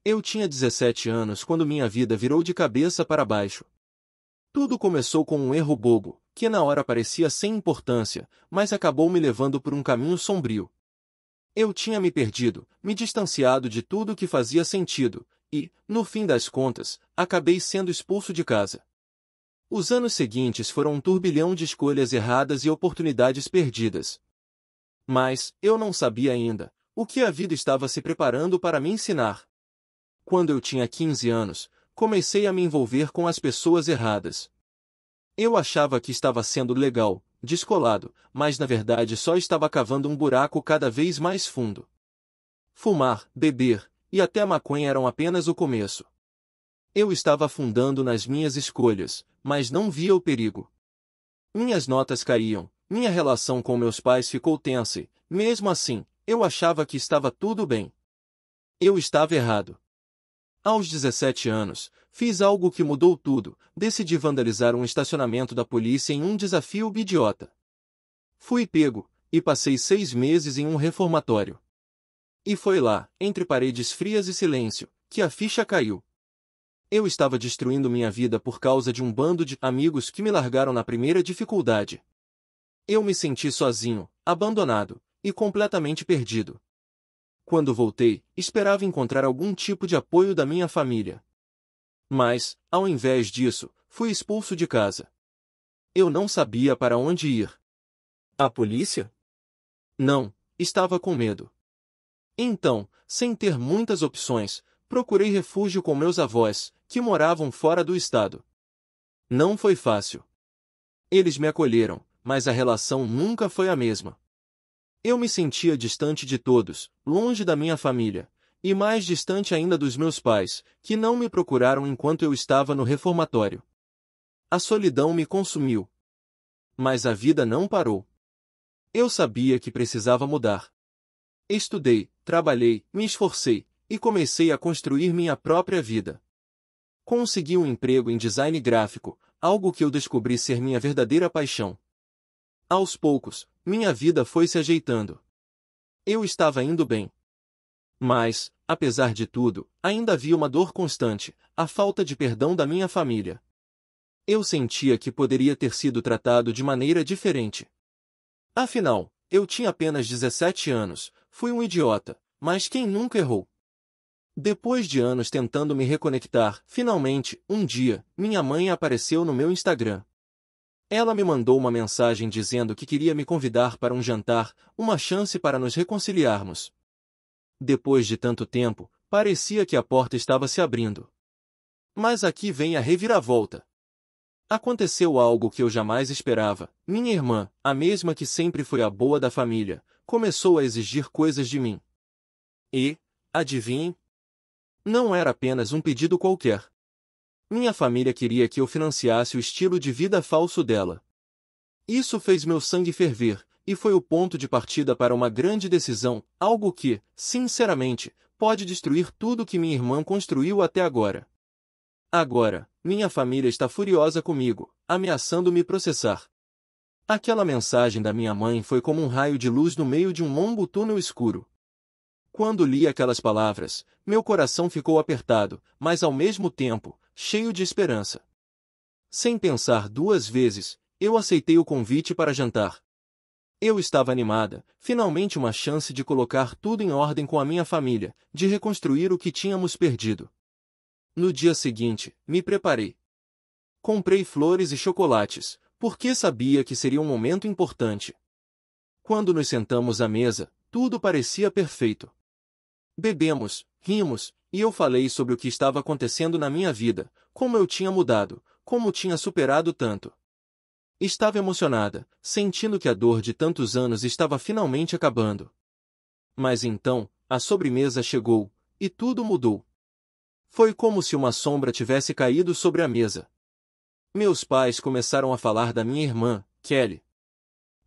Eu tinha 17 anos quando minha vida virou de cabeça para baixo. Tudo começou com um erro bobo, que na hora parecia sem importância, mas acabou me levando por um caminho sombrio. Eu tinha me perdido, me distanciado de tudo que fazia sentido, e, no fim das contas, acabei sendo expulso de casa. Os anos seguintes foram um turbilhão de escolhas erradas e oportunidades perdidas. Mas, eu não sabia ainda, o que a vida estava se preparando para me ensinar. Quando eu tinha 15 anos, comecei a me envolver com as pessoas erradas. Eu achava que estava sendo legal, descolado, mas na verdade só estava cavando um buraco cada vez mais fundo. Fumar, beber, e até maconha eram apenas o começo. Eu estava afundando nas minhas escolhas, mas não via o perigo. Minhas notas caíam, minha relação com meus pais ficou tensa e, mesmo assim, eu achava que estava tudo bem. Eu estava errado. Aos 17 anos, fiz algo que mudou tudo, decidi vandalizar um estacionamento da polícia em um desafio idiota. Fui pego, e passei 6 meses em um reformatório. E foi lá, entre paredes frias e silêncio, que a ficha caiu. Eu estava destruindo minha vida por causa de um bando de amigos que me largaram na primeira dificuldade. Eu me senti sozinho, abandonado, e completamente perdido. Quando voltei, esperava encontrar algum tipo de apoio da minha família. Mas, ao invés disso, fui expulso de casa. Eu não sabia para onde ir. A polícia? Não, estava com medo. Então, sem ter muitas opções, procurei refúgio com meus avós, que moravam fora do estado. Não foi fácil. Eles me acolheram, mas a relação nunca foi a mesma. Eu me sentia distante de todos, longe da minha família, e mais distante ainda dos meus pais, que não me procuraram enquanto eu estava no reformatório. A solidão me consumiu. Mas a vida não parou. Eu sabia que precisava mudar. Estudei, trabalhei, me esforcei, e comecei a construir minha própria vida. Consegui um emprego em design gráfico, algo que eu descobri ser minha verdadeira paixão. Aos poucos, minha vida foi se ajeitando. Eu estava indo bem. Mas, apesar de tudo, ainda havia uma dor constante, a falta de perdão da minha família. Eu sentia que poderia ter sido tratado de maneira diferente. Afinal, eu tinha apenas 17 anos, fui um idiota, mas quem nunca errou? Depois de anos tentando me reconectar, finalmente, um dia, minha mãe apareceu no meu Instagram. Ela me mandou uma mensagem dizendo que queria me convidar para um jantar, uma chance para nos reconciliarmos. Depois de tanto tempo, parecia que a porta estava se abrindo. Mas aqui vem a reviravolta. Aconteceu algo que eu jamais esperava. Minha irmã, a mesma que sempre foi a boa da família, começou a exigir coisas de mim. E, adivinhem? Não era apenas um pedido qualquer. Minha família queria que eu financiasse o estilo de vida falso dela. Isso fez meu sangue ferver, e foi o ponto de partida para uma grande decisão, algo que, sinceramente, pode destruir tudo que minha irmã construiu até agora. Agora, minha família está furiosa comigo, ameaçando me processar. Aquela mensagem da minha mãe foi como um raio de luz no meio de um longo túnel escuro. Quando li aquelas palavras, meu coração ficou apertado, mas ao mesmo tempo, cheio de esperança. Sem pensar duas vezes, eu aceitei o convite para jantar. Eu estava animada, finalmente uma chance de colocar tudo em ordem com a minha família, de reconstruir o que tínhamos perdido. No dia seguinte, me preparei. Comprei flores e chocolates, porque sabia que seria um momento importante. Quando nos sentamos à mesa, tudo parecia perfeito. Bebemos, rimos, e eu falei sobre o que estava acontecendo na minha vida, como eu tinha mudado, como tinha superado tanto. Estava emocionada, sentindo que a dor de tantos anos estava finalmente acabando. Mas então, a sobremesa chegou, e tudo mudou. Foi como se uma sombra tivesse caído sobre a mesa. Meus pais começaram a falar da minha irmã, Kelly.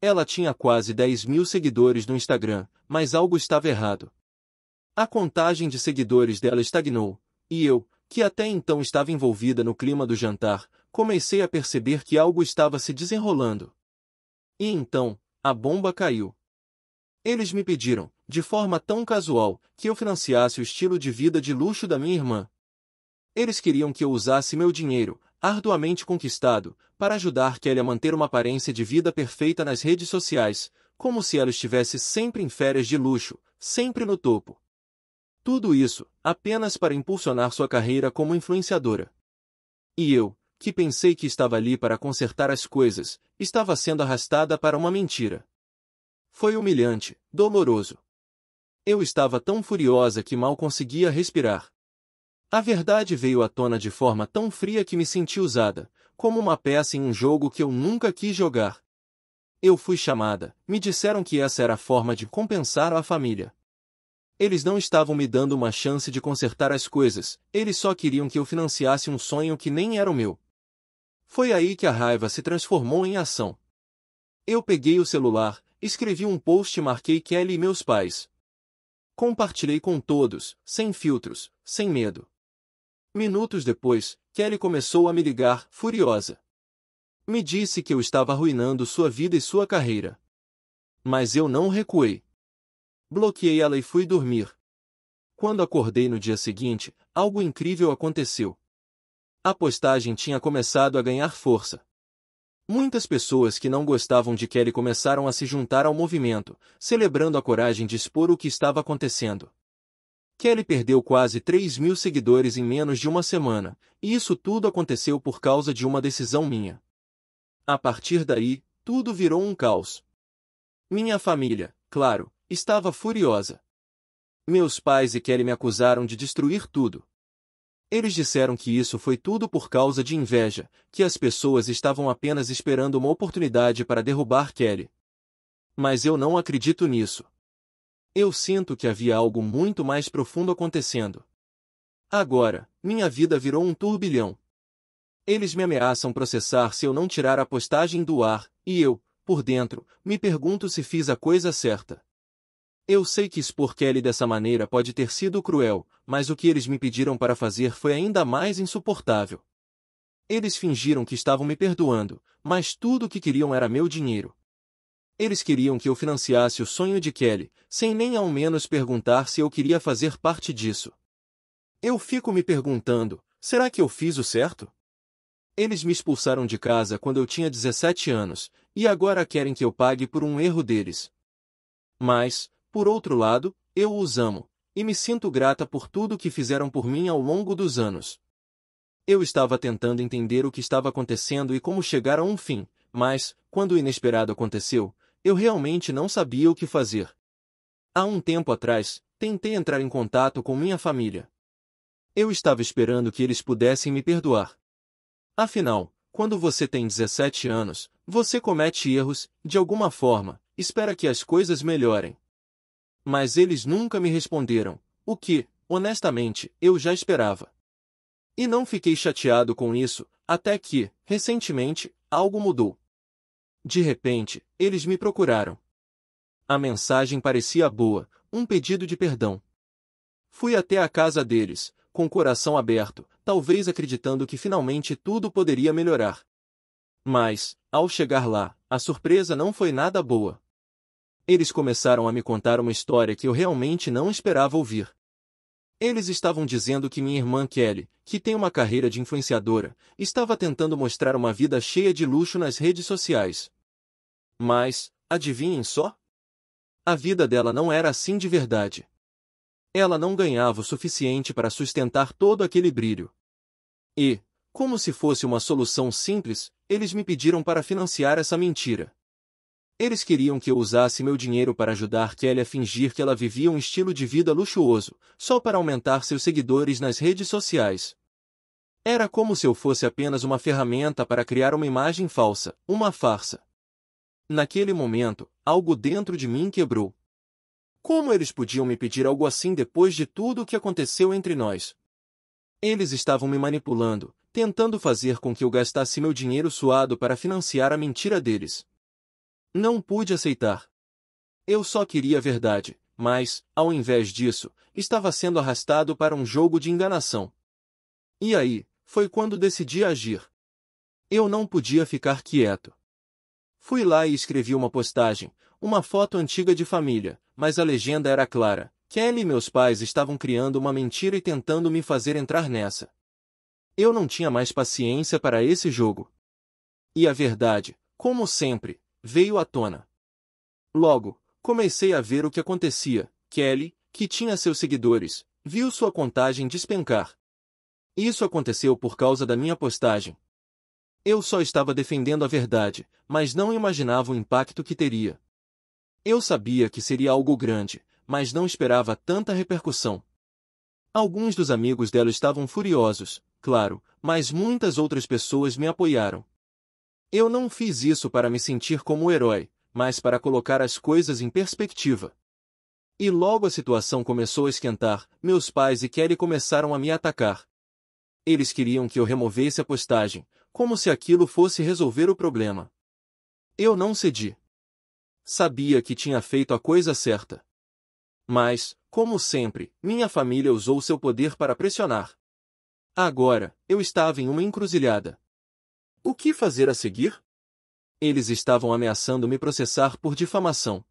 Ela tinha quase 10.000 seguidores no Instagram, mas algo estava errado. A contagem de seguidores dela estagnou, e eu, que até então estava envolvida no clima do jantar, comecei a perceber que algo estava se desenrolando. E então, a bomba caiu. Eles me pediram, de forma tão casual, que eu financiasse o estilo de vida de luxo da minha irmã. Eles queriam que eu usasse meu dinheiro, arduamente conquistado, para ajudar Kelly a manter uma aparência de vida perfeita nas redes sociais, como se ela estivesse sempre em férias de luxo, sempre no topo. Tudo isso, apenas para impulsionar sua carreira como influenciadora. E eu, que pensei que estava ali para consertar as coisas, estava sendo arrastada para uma mentira. Foi humilhante, doloroso. Eu estava tão furiosa que mal conseguia respirar. A verdade veio à tona de forma tão fria que me senti usada, como uma peça em um jogo que eu nunca quis jogar. Eu fui chamada, me disseram que essa era a forma de compensar a família. Eles não estavam me dando uma chance de consertar as coisas, eles só queriam que eu financiasse um sonho que nem era o meu. Foi aí que a raiva se transformou em ação. Eu peguei o celular, escrevi um post e marquei Kelly e meus pais. Compartilhei com todos, sem filtros, sem medo. Minutos depois, Kelly começou a me ligar, furiosa. Me disse que eu estava arruinando sua vida e sua carreira. Mas eu não recuei. Bloqueei ela e fui dormir. Quando acordei no dia seguinte, algo incrível aconteceu. A postagem tinha começado a ganhar força. Muitas pessoas que não gostavam de Kelly começaram a se juntar ao movimento, celebrando a coragem de expor o que estava acontecendo. Kelly perdeu quase 3.000 seguidores em menos de uma semana, e isso tudo aconteceu por causa de uma decisão minha. A partir daí, tudo virou um caos. Minha família, claro, estava furiosa. Meus pais e Kelly me acusaram de destruir tudo. Eles disseram que isso foi tudo por causa de inveja, que as pessoas estavam apenas esperando uma oportunidade para derrubar Kelly. Mas eu não acredito nisso. Eu sinto que havia algo muito mais profundo acontecendo. Agora, minha vida virou um turbilhão. Eles me ameaçam processar se eu não tirar a postagem do ar, e eu, por dentro, me pergunto se fiz a coisa certa. Eu sei que expor Kelly dessa maneira pode ter sido cruel, mas o que eles me pediram para fazer foi ainda mais insuportável. Eles fingiram que estavam me perdoando, mas tudo o que queriam era meu dinheiro. Eles queriam que eu financiasse o sonho de Kelly, sem nem ao menos perguntar se eu queria fazer parte disso. Eu fico me perguntando, será que eu fiz o certo? Eles me expulsaram de casa quando eu tinha 17 anos, e agora querem que eu pague por um erro deles. Mas, por outro lado, eu os amo, e me sinto grata por tudo que fizeram por mim ao longo dos anos. Eu estava tentando entender o que estava acontecendo e como chegar a um fim, mas, quando o inesperado aconteceu, eu realmente não sabia o que fazer. Há um tempo atrás, tentei entrar em contato com minha família. Eu estava esperando que eles pudessem me perdoar. Afinal, quando você tem 17 anos, você comete erros, de alguma forma, espera que as coisas melhorem. Mas eles nunca me responderam, o que, honestamente, eu já esperava. E não fiquei chateado com isso, até que, recentemente, algo mudou. De repente, eles me procuraram. A mensagem parecia boa, um pedido de perdão. Fui até a casa deles, com o coração aberto, talvez acreditando que finalmente tudo poderia melhorar. Mas, ao chegar lá, a surpresa não foi nada boa. Eles começaram a me contar uma história que eu realmente não esperava ouvir. Eles estavam dizendo que minha irmã Kelly, que tem uma carreira de influenciadora, estava tentando mostrar uma vida cheia de luxo nas redes sociais. Mas, adivinhem só? A vida dela não era assim de verdade. Ela não ganhava o suficiente para sustentar todo aquele brilho. E, como se fosse uma solução simples, eles me pediram para financiar essa mentira. Eles queriam que eu usasse meu dinheiro para ajudar Kelly a fingir que ela vivia um estilo de vida luxuoso, só para aumentar seus seguidores nas redes sociais. Era como se eu fosse apenas uma ferramenta para criar uma imagem falsa, uma farsa. Naquele momento, algo dentro de mim quebrou. Como eles podiam me pedir algo assim depois de tudo o que aconteceu entre nós? Eles estavam me manipulando, tentando fazer com que eu gastasse meu dinheiro suado para financiar a mentira deles. Não pude aceitar. Eu só queria a verdade, mas, ao invés disso, estava sendo arrastado para um jogo de enganação. E aí, foi quando decidi agir. Eu não podia ficar quieto. Fui lá e escrevi uma postagem, uma foto antiga de família, mas a legenda era clara. Kelly e meus pais estavam criando uma mentira e tentando me fazer entrar nessa. Eu não tinha mais paciência para esse jogo. E a verdade, como sempre, veio à tona. Logo, comecei a ver o que acontecia. Kelly, que tinha seus seguidores, viu sua contagem despencar. Isso aconteceu por causa da minha postagem. Eu só estava defendendo a verdade, mas não imaginava o impacto que teria. Eu sabia que seria algo grande, mas não esperava tanta repercussão. Alguns dos amigos dela estavam furiosos, claro, mas muitas outras pessoas me apoiaram. Eu não fiz isso para me sentir como o herói, mas para colocar as coisas em perspectiva. E logo a situação começou a esquentar, meus pais e Kelly começaram a me atacar. Eles queriam que eu removesse a postagem, como se aquilo fosse resolver o problema. Eu não cedi. Sabia que tinha feito a coisa certa. Mas, como sempre, minha família usou seu poder para pressionar. Agora, eu estava em uma encruzilhada. O que fazer a seguir? Eles estavam ameaçando me processar por difamação.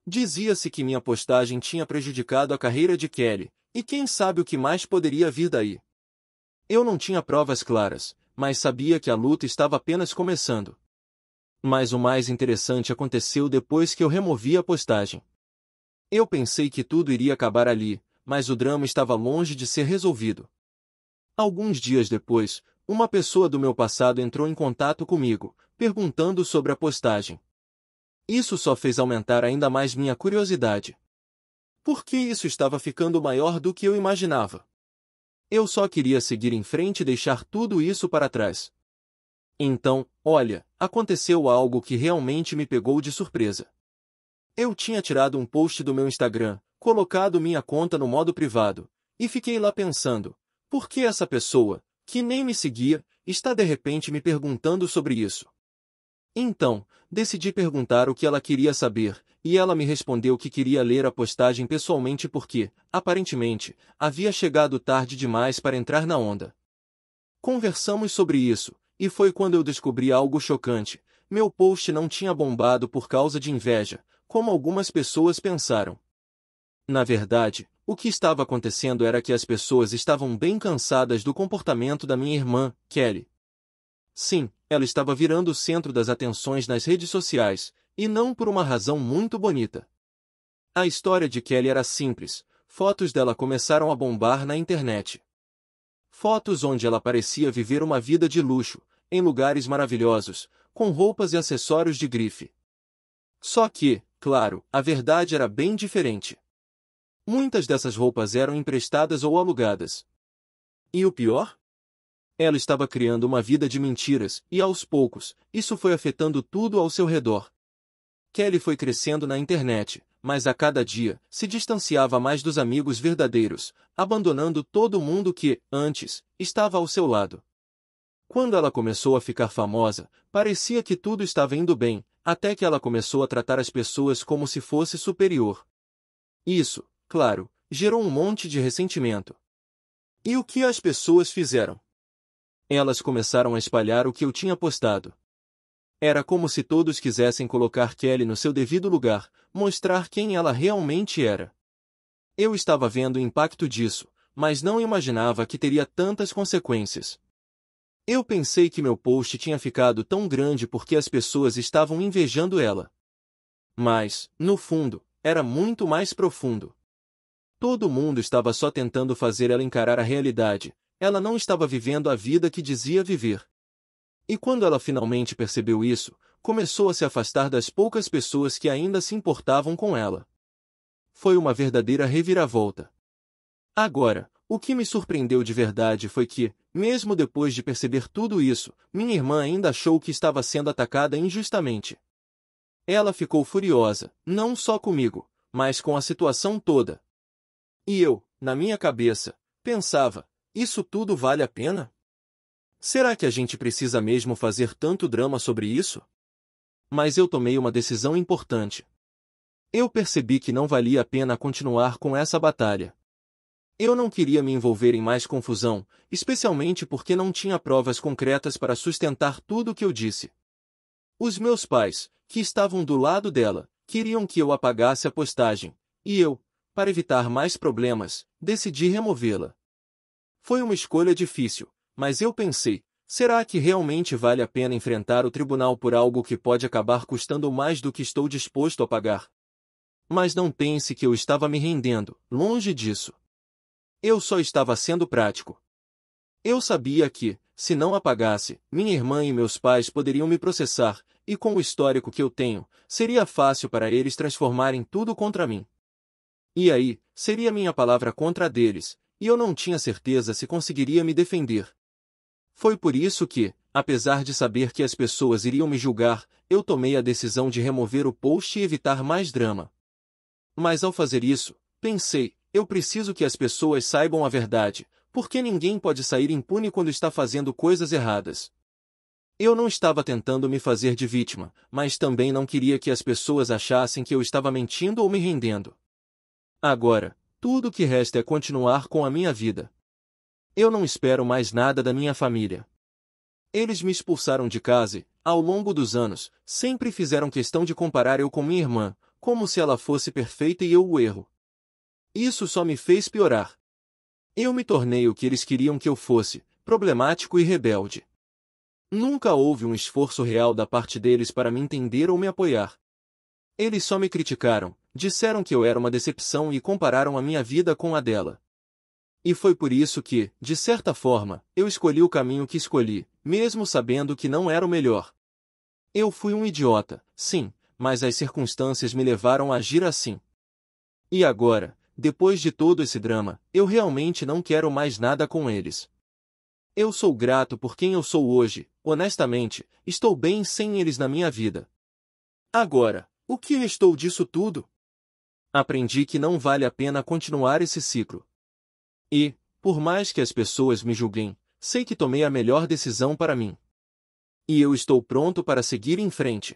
Dizia-se que minha postagem tinha prejudicado a carreira de Kelly, e quem sabe o que mais poderia vir daí. Eu não tinha provas claras, mas sabia que a luta estava apenas começando. Mas o mais interessante aconteceu depois que eu removi a postagem. Eu pensei que tudo iria acabar ali, mas o drama estava longe de ser resolvido. Alguns dias depois, uma pessoa do meu passado entrou em contato comigo, perguntando sobre a postagem. Isso só fez aumentar ainda mais minha curiosidade. Por que isso estava ficando maior do que eu imaginava? Eu só queria seguir em frente e deixar tudo isso para trás. Então, olha, aconteceu algo que realmente me pegou de surpresa. Eu tinha tirado um post do meu Instagram, colocado minha conta no modo privado, e fiquei lá pensando, por que essa pessoa, que nem me seguia, está de repente me perguntando sobre isso? Então, decidi perguntar o que ela queria saber, e ela me respondeu que queria ler a postagem pessoalmente porque, aparentemente, havia chegado tarde demais para entrar na onda. Conversamos sobre isso, e foi quando eu descobri algo chocante. Meu post não tinha bombado por causa de inveja, como algumas pessoas pensaram. Na verdade, o que estava acontecendo era que as pessoas estavam bem cansadas do comportamento da minha irmã, Kelly. Sim, ela estava virando o centro das atenções nas redes sociais, e não por uma razão muito bonita. A história de Kelly era simples, fotos dela começaram a bombar na internet. Fotos onde ela parecia viver uma vida de luxo, em lugares maravilhosos, com roupas e acessórios de grife. Só que, claro, a verdade era bem diferente. Muitas dessas roupas eram emprestadas ou alugadas. E o pior? Ela estava criando uma vida de mentiras, e aos poucos, isso foi afetando tudo ao seu redor. Kelly foi crescendo na internet, mas a cada dia, se distanciava mais dos amigos verdadeiros, abandonando todo mundo que, antes, estava ao seu lado. Quando ela começou a ficar famosa, parecia que tudo estava indo bem, até que ela começou a tratar as pessoas como se fosse superior. Isso, claro, gerou um monte de ressentimento. E o que as pessoas fizeram? Elas começaram a espalhar o que eu tinha postado. Era como se todos quisessem colocar Kelly no seu devido lugar, mostrar quem ela realmente era. Eu estava vendo o impacto disso, mas não imaginava que teria tantas consequências. Eu pensei que meu post tinha ficado tão grande porque as pessoas estavam invejando ela. Mas, no fundo, era muito mais profundo. Todo mundo estava só tentando fazer ela encarar a realidade. Ela não estava vivendo a vida que dizia viver. E quando ela finalmente percebeu isso, começou a se afastar das poucas pessoas que ainda se importavam com ela. Foi uma verdadeira reviravolta. Agora, o que me surpreendeu de verdade foi que, mesmo depois de perceber tudo isso, minha irmã ainda achou que estava sendo atacada injustamente. Ela ficou furiosa, não só comigo, mas com a situação toda. E eu, na minha cabeça, pensava, isso tudo vale a pena? Será que a gente precisa mesmo fazer tanto drama sobre isso? Mas eu tomei uma decisão importante. Eu percebi que não valia a pena continuar com essa batalha. Eu não queria me envolver em mais confusão, especialmente porque não tinha provas concretas para sustentar tudo o que eu disse. Os meus pais, que estavam do lado dela, Queriam que eu apagasse a postagem, e eu, para evitar mais problemas, decidi removê-la. Foi uma escolha difícil, mas eu pensei, será que realmente vale a pena enfrentar o tribunal por algo que pode acabar custando mais do que estou disposto a pagar? Mas não pense que eu estava me rendendo, longe disso. Eu só estava sendo prático. Eu sabia que, se não apagasse, minha irmã e meus pais poderiam me processar, e com o histórico que eu tenho, seria fácil para eles transformarem tudo contra mim. E aí, seria minha palavra contra a deles, e eu não tinha certeza se conseguiria me defender. Foi por isso que, apesar de saber que as pessoas iriam me julgar, eu tomei a decisão de remover o post e evitar mais drama. Mas ao fazer isso, pensei, eu preciso que as pessoas saibam a verdade, porque ninguém pode sair impune quando está fazendo coisas erradas. Eu não estava tentando me fazer de vítima, mas também não queria que as pessoas achassem que eu estava mentindo ou me rendendo. Agora, tudo o que resta é continuar com a minha vida. Eu não espero mais nada da minha família. Eles me expulsaram de casa e, ao longo dos anos, sempre fizeram questão de comparar eu com minha irmã, como se ela fosse perfeita e eu o erro. Isso só me fez piorar. Eu me tornei o que eles queriam que eu fosse, problemático e rebelde. Nunca houve um esforço real da parte deles para me entender ou me apoiar. Eles só me criticaram, disseram que eu era uma decepção e compararam a minha vida com a dela. E foi por isso que, de certa forma, eu escolhi o caminho que escolhi, mesmo sabendo que não era o melhor. Eu fui um idiota, sim, mas as circunstâncias me levaram a agir assim. E agora, depois de todo esse drama, eu realmente não quero mais nada com eles. Eu sou grato por quem eu sou hoje, honestamente, estou bem sem eles na minha vida. Agora, o que restou disso tudo? Aprendi que não vale a pena continuar esse ciclo. E, por mais que as pessoas me julguem, sei que tomei a melhor decisão para mim. E eu estou pronto para seguir em frente.